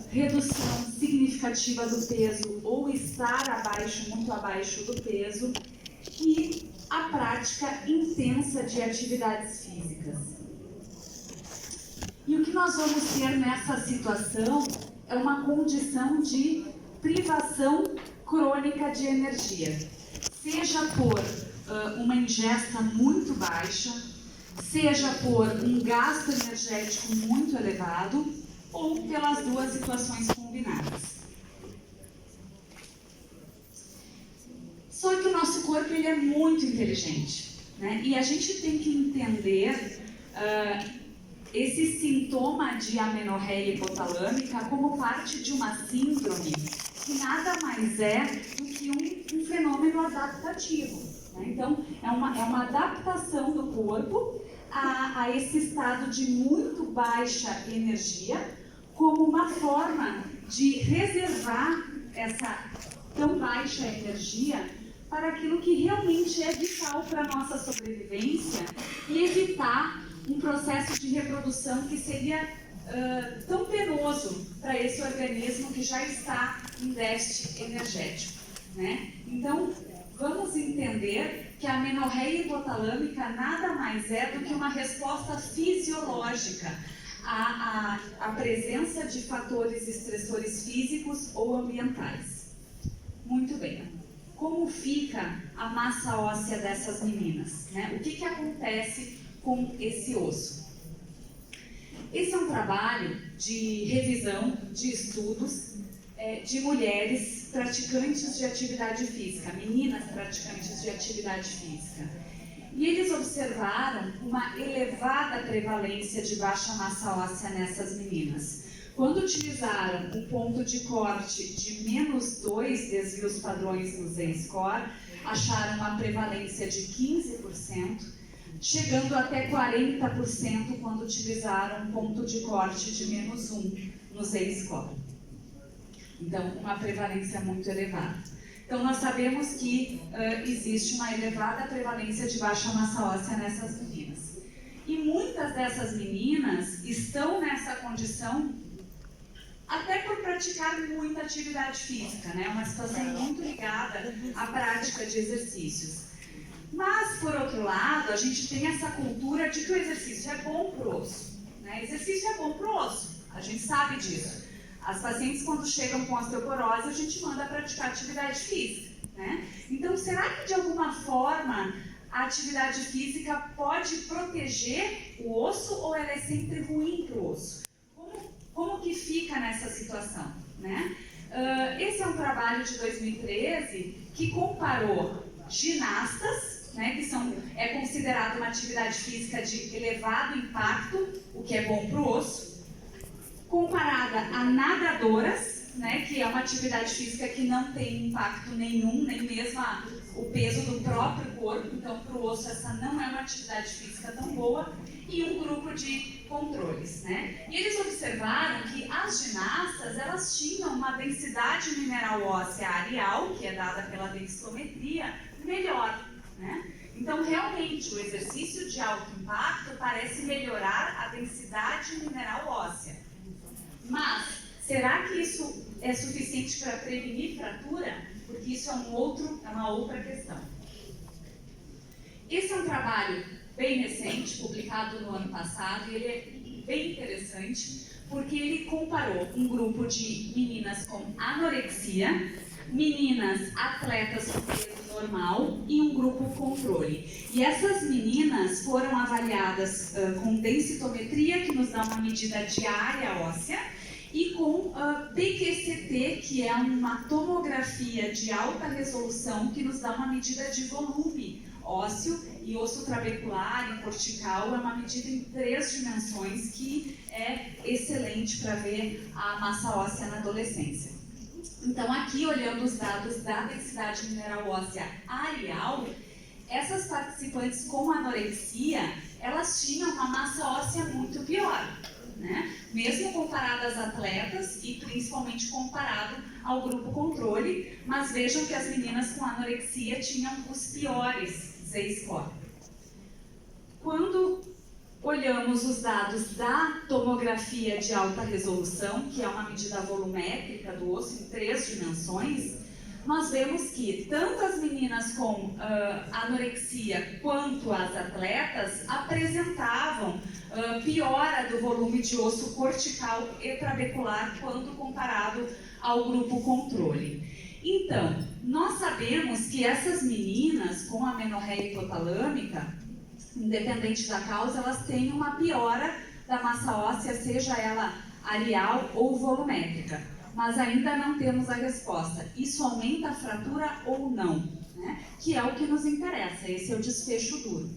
redução significativa do peso ou estar abaixo, muito abaixo do peso, e a prática intensa de atividades físicas. E o que nós vamos ter nessa situação é uma condição de privação crônica de energia, seja por uma ingesta muito baixa, seja por um gasto energético muito elevado, ou pelas duas situações combinadas. Só que o nosso corpo ele é muito inteligente, né? E a gente tem que entender esse sintoma de amenorreia hipotalâmica como parte de uma síndrome que nada mais é do que um fenômeno adaptativo, né? Então, é uma adaptação do corpo a esse estado de muito baixa energia, como uma forma de reservar essa tão baixa energia para aquilo que realmente é vital para a nossa sobrevivência e evitar um processo de reprodução que seria tão penoso para esse organismo que já está em déficit energético, né? Então, vamos entender que a amenorreia hipotalâmica nada mais é do que uma resposta fisiológica à presença de fatores estressores físicos ou ambientais. Muito bem. Como fica a massa óssea dessas meninas, né? O que acontece com esse osso? Esse é um trabalho de revisão de estudos de mulheres praticantes de atividade física, meninas praticantes de atividade física. E eles observaram uma elevada prevalência de baixa massa óssea nessas meninas. Quando utilizaram um ponto de corte de -2 desvios padrões no Z-score, acharam uma prevalência de 15%, chegando até 40% quando utilizaram um ponto de corte de -1 no Z-score. Então, uma prevalência muito elevada. Então, nós sabemos que existe uma elevada prevalência de baixa massa óssea nessas meninas. E muitas dessas meninas estão nessa condição até por praticar muita atividade física, né? Uma situação muito ligada à prática de exercícios. Mas, por outro lado, a gente tem essa cultura de que o exercício é bom para o osso, né? Exercício é bom para o osso, a gente sabe disso. As pacientes, quando chegam com osteoporose, a gente manda praticar atividade física, né? Então, será que de alguma forma a atividade física pode proteger o osso ou ela é sempre ruim para o osso? Como que fica nessa situação, né? Esse é um trabalho de 2013 que comparou ginastas, né, que é considerado uma atividade física de elevado impacto, o que é bom para o osso, comparada a nadadoras, né, que é uma atividade física que não tem impacto nenhum, nem mesmo o peso do próprio corpo, então para o osso essa não é uma atividade física tão boa, e um grupo de controles, né? E eles observaram que as ginastas, elas tinham uma densidade mineral óssea areal, que é dada pela densitometria, melhor, né? Então, realmente, o exercício de alto impacto parece melhorar a densidade mineral óssea. Mas, será que isso é suficiente para prevenir fratura? Porque isso é uma outra questão. Esse é um trabalho bem recente, publicado no ano passado, e ele é bem interessante, porque ele comparou um grupo de meninas com anorexia, meninas atletas com peso normal e um grupo controle. E essas meninas foram avaliadas com densitometria, que nos dá uma medida de área óssea, e com PQCT, que é uma tomografia de alta resolução, que nos dá uma medida de volume ósseo, e osso trabecular e cortical é uma medida em 3 dimensões que é excelente para ver a massa óssea na adolescência. Então, aqui, olhando os dados da densidade mineral óssea areal, essas participantes com anorexia, elas tinham uma massa óssea muito pior, né? Mesmo comparado às atletas e principalmente comparado ao grupo controle, mas vejam que as meninas com anorexia tinham os piores Z-score. Quando olhamos os dados da tomografia de alta resolução, que é uma medida volumétrica do osso em 3 dimensões, nós vemos que tanto as meninas com anorexia quanto as atletas apresentavam piora do volume de osso cortical e trabecular quando comparado ao grupo controle. Então, nós sabemos que essas meninas com amenorreia hipotalâmica, independente da causa, elas têm uma piora da massa óssea, seja ela areal ou volumétrica. Mas ainda não temos a resposta. Isso aumenta a fratura ou não? Né? Que é o que nos interessa, esse é o desfecho duro.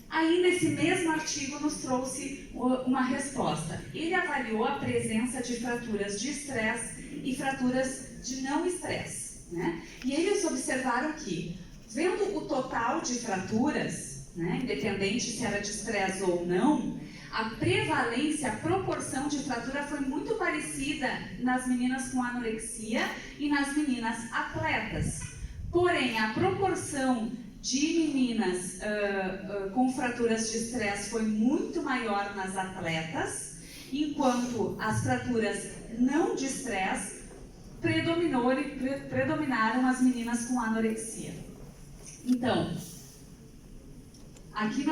Aí, nesse mesmo artigo, nos trouxe uma resposta. Ele avaliou a presença de fraturas de estresse e fraturas de não estresse. Né? E eles observaram que, vendo o total de fraturas, né, independente se era de estresse ou não, a prevalência, a proporção de fratura foi muito parecida nas meninas com anorexia e nas meninas atletas. Porém, a proporção de meninas com fraturas de estresse foi muito maior nas atletas, enquanto as fraturas não de estresse predominaram as meninas com anorexia. Então, aqui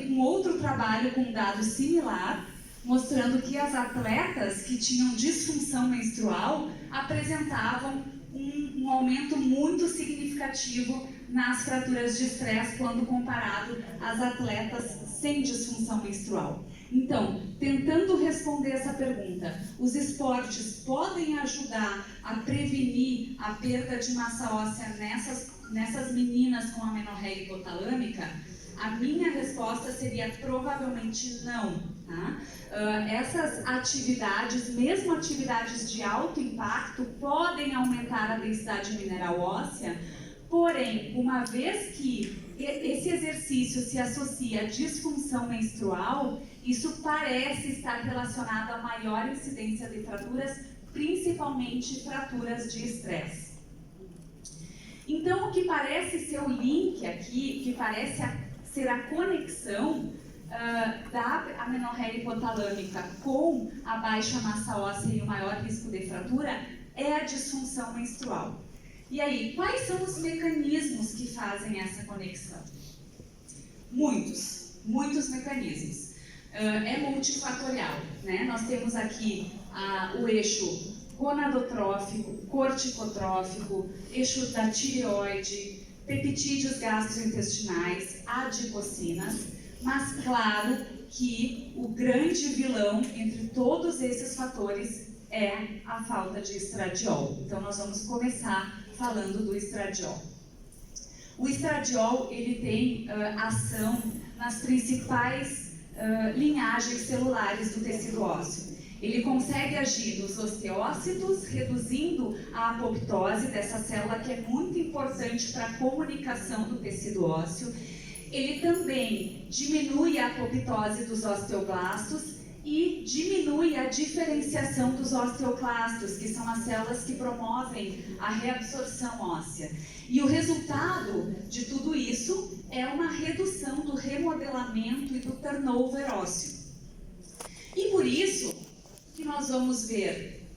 um outro trabalho com dado similar, mostrando que as atletas que tinham disfunção menstrual apresentavam um aumento muito significativo nas fraturas de estresse quando comparado às atletas sem disfunção menstrual. Então, tentando responder essa pergunta, os esportes podem ajudar a prevenir a perda de massa óssea nessas meninas com amenorreia hipotalâmica? A minha resposta seria provavelmente não. Tá? Essas atividades, mesmo atividades de alto impacto, podem aumentar a densidade mineral óssea, porém, uma vez que esse exercício se associa à disfunção menstrual, isso parece estar relacionado a maior incidência de fraturas, principalmente fraturas de estresse. Então, o que parece ser o link aqui, que parece ser a conexão da amenorreia hipotalâmica com a baixa massa óssea e o maior risco de fratura é a disfunção menstrual. E aí, quais são os mecanismos que fazem essa conexão? Muitos mecanismos. É multifatorial, né? Nós temos aqui o eixo gonadotrófico, corticotrófico, eixo da tireoide, peptídeos gastrointestinais, adipocinas, mas claro que o grande vilão entre todos esses fatores é a falta de estradiol. Então nós vamos começar falando do estradiol. O estradiol, ele tem ação nas principais linhagens celulares do tecido ósseo. Ele consegue agir nos osteócitos, reduzindo a apoptose dessa célula que é muito importante para a comunicação do tecido ósseo. Ele também diminui a apoptose dos osteoblastos e diminui a diferenciação dos osteoclastos, que são as células que promovem a reabsorção óssea. E o resultado de tudo isso é uma redução do remodelamento e do turnover ósseo. E por isso que nós vamos ver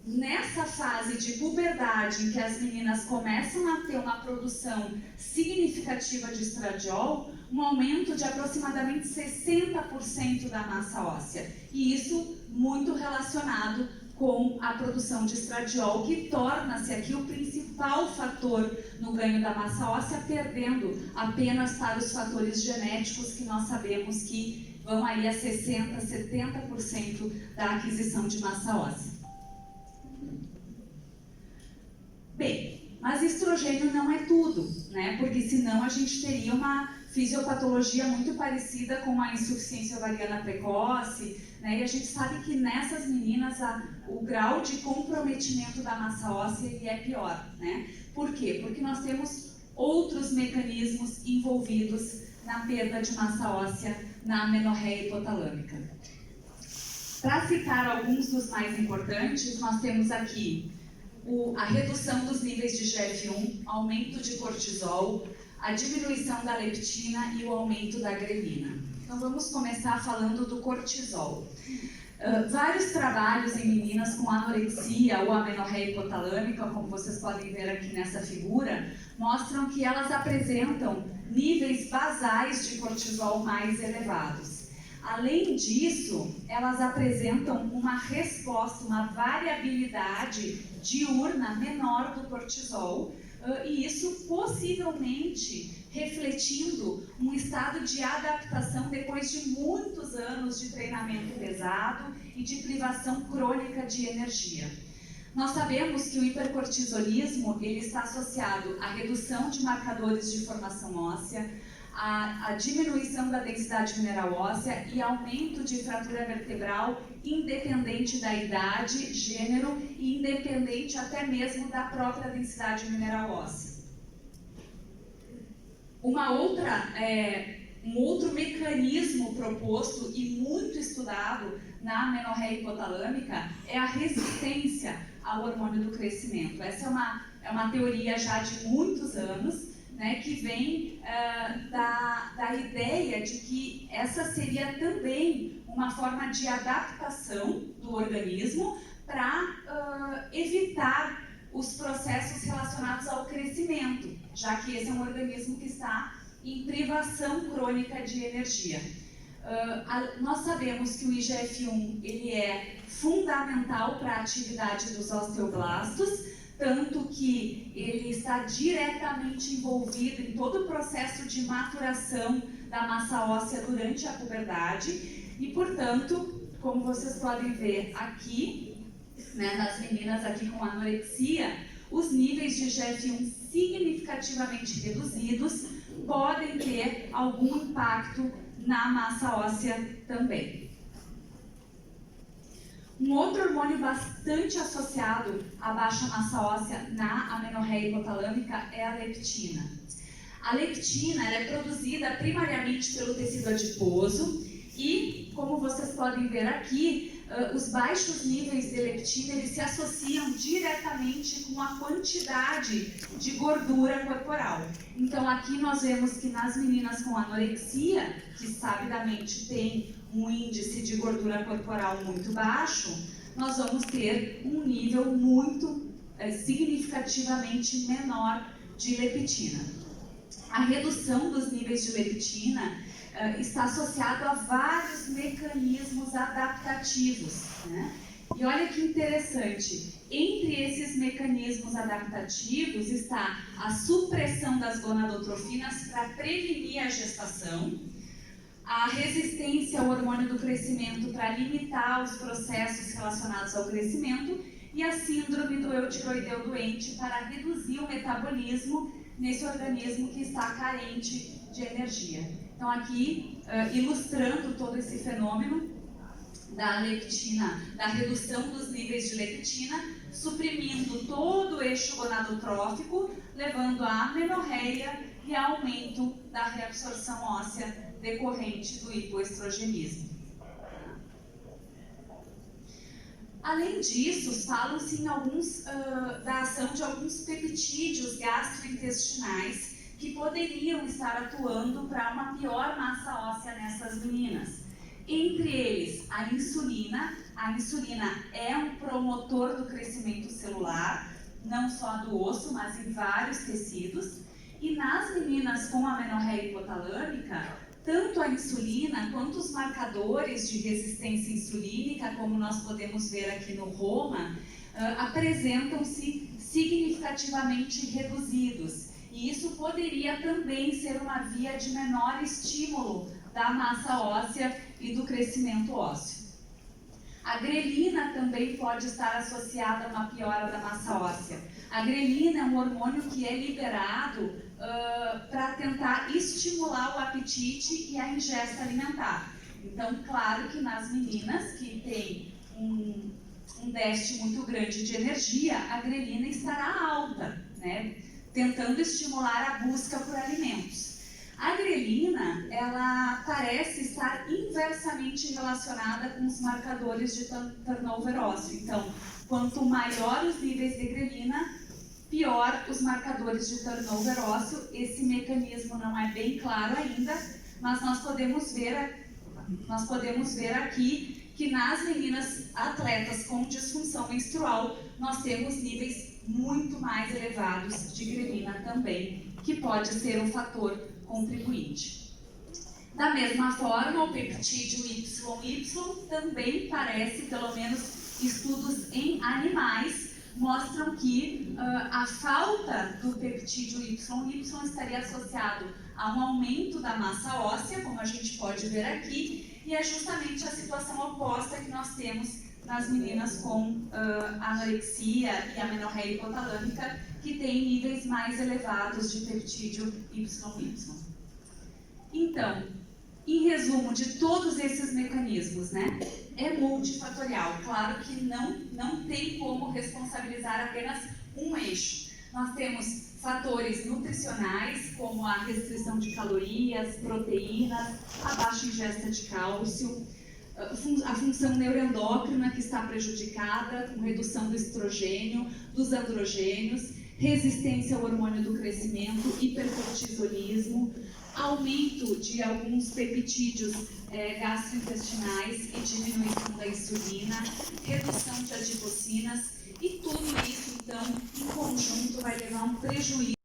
nessa fase de puberdade em que as meninas começam a ter uma produção significativa de estradiol, um aumento de aproximadamente 60% da massa óssea. E isso muito relacionado com a produção de estradiol, que torna-se aqui o principal fator no ganho da massa óssea, perdendo apenas para os fatores genéticos que nós sabemos que vão aí a 60%, 70% da aquisição de massa óssea. Bem, mas estrogênio não é tudo, né? Porque senão a gente teria uma fisiopatologia muito parecida com a insuficiência ovariana precoce, né? E a gente sabe que nessas meninas o grau de comprometimento da massa óssea ele é pior, né? Por quê? Porque nós temos outros mecanismos envolvidos na perda de massa óssea na amenorreia hipotalâmica. Para citar alguns dos mais importantes, nós temos aqui a redução dos níveis de GF1, aumento de cortisol, a diminuição da leptina e o aumento da grelina. Então vamos começar falando do cortisol. Vários trabalhos em meninas com anorexia ou amenorreia hipotalâmica, como vocês podem ver aqui nessa figura, mostram que elas apresentam níveis basais de cortisol mais elevados. Além disso, elas apresentam uma resposta, uma variabilidade diurna menor do cortisol, e isso possivelmente refletindo um estado de adaptação depois de muitos anos de treinamento pesado e de privação crônica de energia. Nós sabemos que o hipercortisolismo ele está associado à redução de marcadores de formação óssea, à diminuição da densidade mineral óssea e aumento de fratura vertebral independente da idade, gênero e independente até mesmo da própria densidade mineral óssea. Um outro mecanismo proposto e muito estudado na amenorreia hipotalâmica é a resistência ao hormônio do crescimento. Essa é uma teoria já de muitos anos, né, que vem da ideia de que essa seria também uma forma de adaptação do organismo para evitar os processos relacionados ao crescimento, já que esse é um organismo que está em privação crônica de energia. Nós sabemos que o IGF-1 ele é fundamental para a atividade dos osteoblastos, tanto que ele está diretamente envolvido em todo o processo de maturação da massa óssea durante a puberdade e, portanto, como vocês podem ver aqui, né, nas meninas aqui com anorexia, os níveis de IGF-1 significativamente reduzidos podem ter algum impacto na massa óssea também. Um outro hormônio bastante associado à baixa massa óssea na amenorreia hipotalâmica é a leptina. A leptina ela é produzida primariamente pelo tecido adiposo e, como vocês podem ver aqui, os baixos níveis de leptina eles se associam diretamente com a quantidade de gordura corporal. Então aqui nós vemos que nas meninas com anorexia, que sabidamente tem um índice de gordura corporal muito baixo, nós vamos ter um nível muito significativamente menor de leptina. A redução dos níveis de leptina está associado a vários mecanismos adaptativos, né? E olha que interessante, entre esses mecanismos adaptativos está a supressão das gonadotrofinas para prevenir a gestação, a resistência ao hormônio do crescimento para limitar os processos relacionados ao crescimento e a síndrome do eutiroideu doente para reduzir o metabolismo nesse organismo que está carente de energia. Então aqui, ilustrando todo esse fenômeno da leptina, da redução dos níveis de leptina, suprimindo todo o eixo gonadotrófico, levando à amenorreia e ao aumento da reabsorção óssea decorrente do hipoestrogenismo. Além disso, falam-se da ação de alguns peptídeos gastrointestinais que poderiam estar atuando para uma pior massa óssea nessas meninas. Entre eles, a insulina. A insulina é um promotor do crescimento celular, não só do osso, mas em vários tecidos. E nas meninas com amenorreia hipotalâmica, tanto a insulina quanto os marcadores de resistência insulínica, como nós podemos ver aqui no Roma, apresentam-se significativamente reduzidos. E isso poderia também ser uma via de menor estímulo da massa óssea e do crescimento ósseo. A grelina também pode estar associada a uma piora da massa óssea. A grelina é um hormônio que é liberado para tentar estimular o apetite e a ingesta alimentar. Então, claro que nas meninas que têm um déficit muito grande de energia, a grelina estará alta, né? Tentando estimular a busca por alimentos. A grelina, ela parece estar inversamente relacionada com os marcadores de turnover ósseo. Então, quanto maior os níveis de grelina, pior os marcadores de turnover ósseo. Esse mecanismo não é bem claro ainda, mas nós podemos ver aqui que nas meninas atletas com disfunção menstrual, nós temos níveis muito mais elevados de grelina também, que pode ser um fator contribuinte. Da mesma forma, o peptídeo YY também parece, pelo menos estudos em animais, mostram que a falta do peptídeo YY estaria associado a um aumento da massa óssea, como a gente pode ver aqui, e é justamente a situação oposta que nós temos nas meninas com anorexia e amenorreia hipotalâmica, que têm níveis mais elevados de peptídeo YY. Então, em resumo de todos esses mecanismos, né, é multifatorial. Claro que não tem como responsabilizar apenas um eixo. Nós temos fatores nutricionais, como a restrição de calorias, proteínas, a baixa ingesta de cálcio, a função neuroendócrina que está prejudicada, com redução do estrogênio, dos androgênios, resistência ao hormônio do crescimento, hipercortisolismo, aumento de alguns peptídeos gastrointestinais e diminuição da insulina, redução de adipocinas, e tudo isso, então, em conjunto, vai levar a um prejuízo